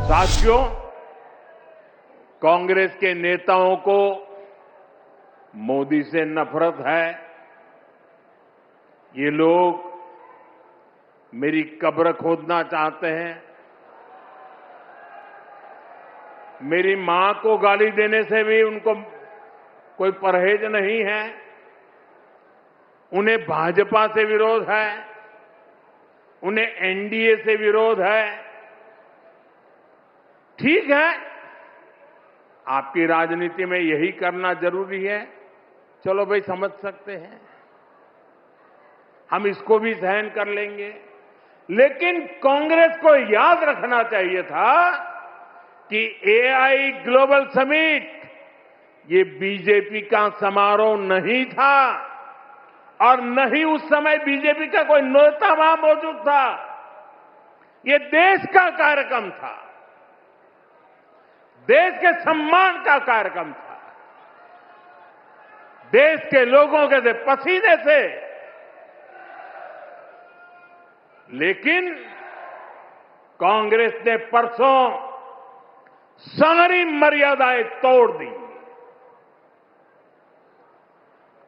साथियों, कांग्रेस के नेताओं को मोदी से नफरत है। ये लोग मेरी कब्र खोदना चाहते हैं। मेरी मां को गाली देने से भी उनको कोई परहेज नहीं है। उन्हें भाजपा से विरोध है, उन्हें एनडीए से विरोध है। ठीक है, आपकी राजनीति में यही करना जरूरी है, चलो भाई समझ सकते हैं, हम इसको भी सहन कर लेंगे। लेकिन कांग्रेस को याद रखना चाहिए था कि एआई ग्लोबल समिट ये बीजेपी का समारोह नहीं था और न ही उस समय बीजेपी का कोई नेता वहां मौजूद था। ये देश का कार्यक्रम था, देश के सम्मान का कार्यक्रम था, देश के लोगों के से पसीने से। लेकिन कांग्रेस ने परसों सारी मर्यादाएं तोड़ दी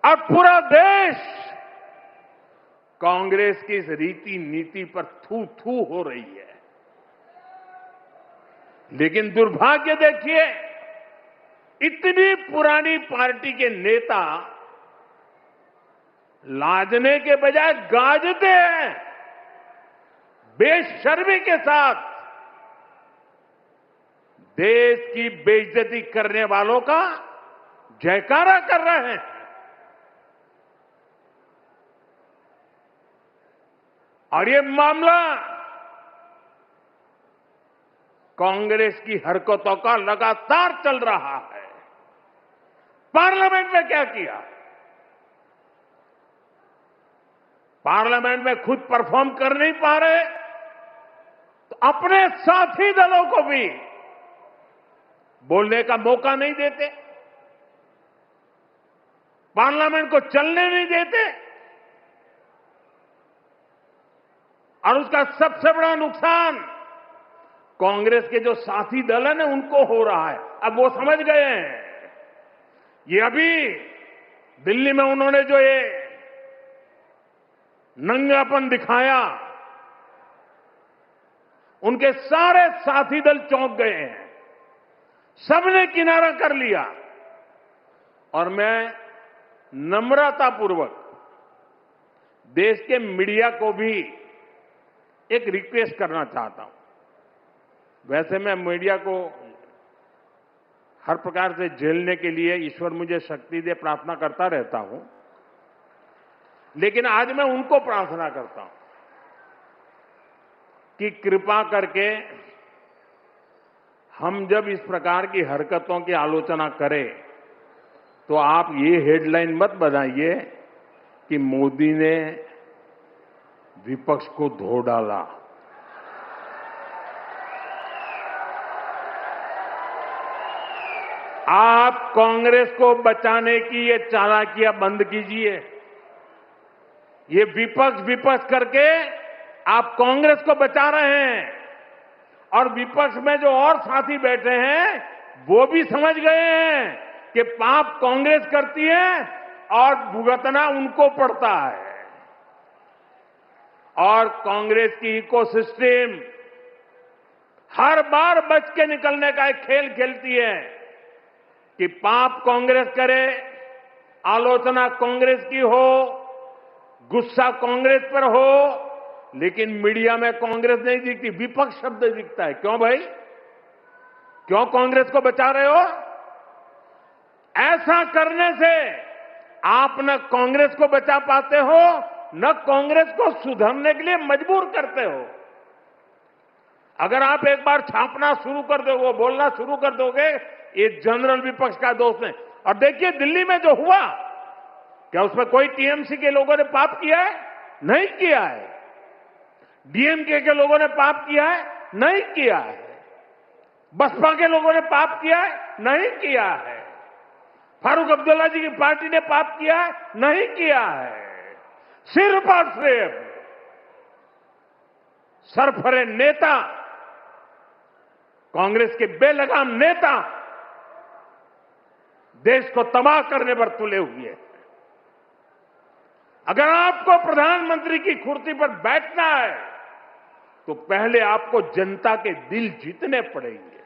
और पूरा देश कांग्रेस की इस रीति नीति पर थू थू हो रही है। लेकिन दुर्भाग्य देखिए, इतनी पुरानी पार्टी के नेता लाजने के बजाय गाजते हैं, बेशर्मी के साथ देश की बेइज्जती करने वालों का जयकारा कर रहे हैं। और ये मामला कांग्रेस की हरकतों का लगातार चल रहा है। पार्लियामेंट में क्या किया? पार्लियामेंट में खुद परफॉर्म कर नहीं पा रहे तो अपने साथी दलों को भी बोलने का मौका नहीं देते, पार्लियामेंट को चलने नहीं देते। और उसका सबसे बड़ा नुकसान कांग्रेस के जो साथी दल है ना, उनको हो रहा है। अब वो समझ गए हैं। ये अभी दिल्ली में उन्होंने जो ये नंगापन दिखाया, उनके सारे साथी दल चौंक गए हैं, सबने किनारा कर लिया। और मैं नम्रतापूर्वक देश के मीडिया को भी एक रिक्वेस्ट करना चाहता हूं। वैसे मैं मीडिया को हर प्रकार से झेलने के लिए ईश्वर मुझे शक्ति दे प्रार्थना करता रहता हूं, लेकिन आज मैं उनको प्रार्थना करता हूं कि कृपा करके हम जब इस प्रकार की हरकतों की आलोचना करें तो आप ये हेडलाइन मत बनाइए कि मोदी ने विपक्ष को धो डाला। आप कांग्रेस को बचाने की ये चालाकियां बंद कीजिए। ये विपक्ष विपक्ष करके आप कांग्रेस को बचा रहे हैं और विपक्ष में जो और साथी बैठे हैं वो भी समझ गए हैं कि पाप कांग्रेस करती है और भुगतना उनको पड़ता है। और कांग्रेस की इकोसिस्टम हर बार बच के निकलने का एक खेल खेलती है कि पाप कांग्रेस करे, आलोचना कांग्रेस की हो, गुस्सा कांग्रेस पर हो, लेकिन मीडिया में कांग्रेस नहीं दिखती, विपक्ष शब्द दिखता है। क्यों भाई? क्यों कांग्रेस को बचा रहे हो? ऐसा करने से आप न कांग्रेस को बचा पाते हो, न कांग्रेस को सुधरने के लिए मजबूर करते हो। अगर आप एक बार छापना शुरू कर दोगे, बोलना शुरू कर दोगे, ये जनरल विपक्ष का दोष है। और देखिए दिल्ली में जो हुआ, क्या उसमें कोई टीएमसी के लोगों ने पाप किया है? नहीं किया है। डीएमके के लोगों ने पाप किया है? नहीं किया है। बसपा के लोगों ने पाप किया है? नहीं किया है। फारूक अब्दुल्ला जी की पार्टी ने पाप किया है? नहीं किया है। सिर्फ और सिर्फ सरफरे नेता कांग्रेस के बेलगाम नेता देश को तबाह करने पर तुले हुए हैं। अगर आपको प्रधानमंत्री की कुर्सी पर बैठना है तो पहले आपको जनता के दिल जीतने पड़ेंगे।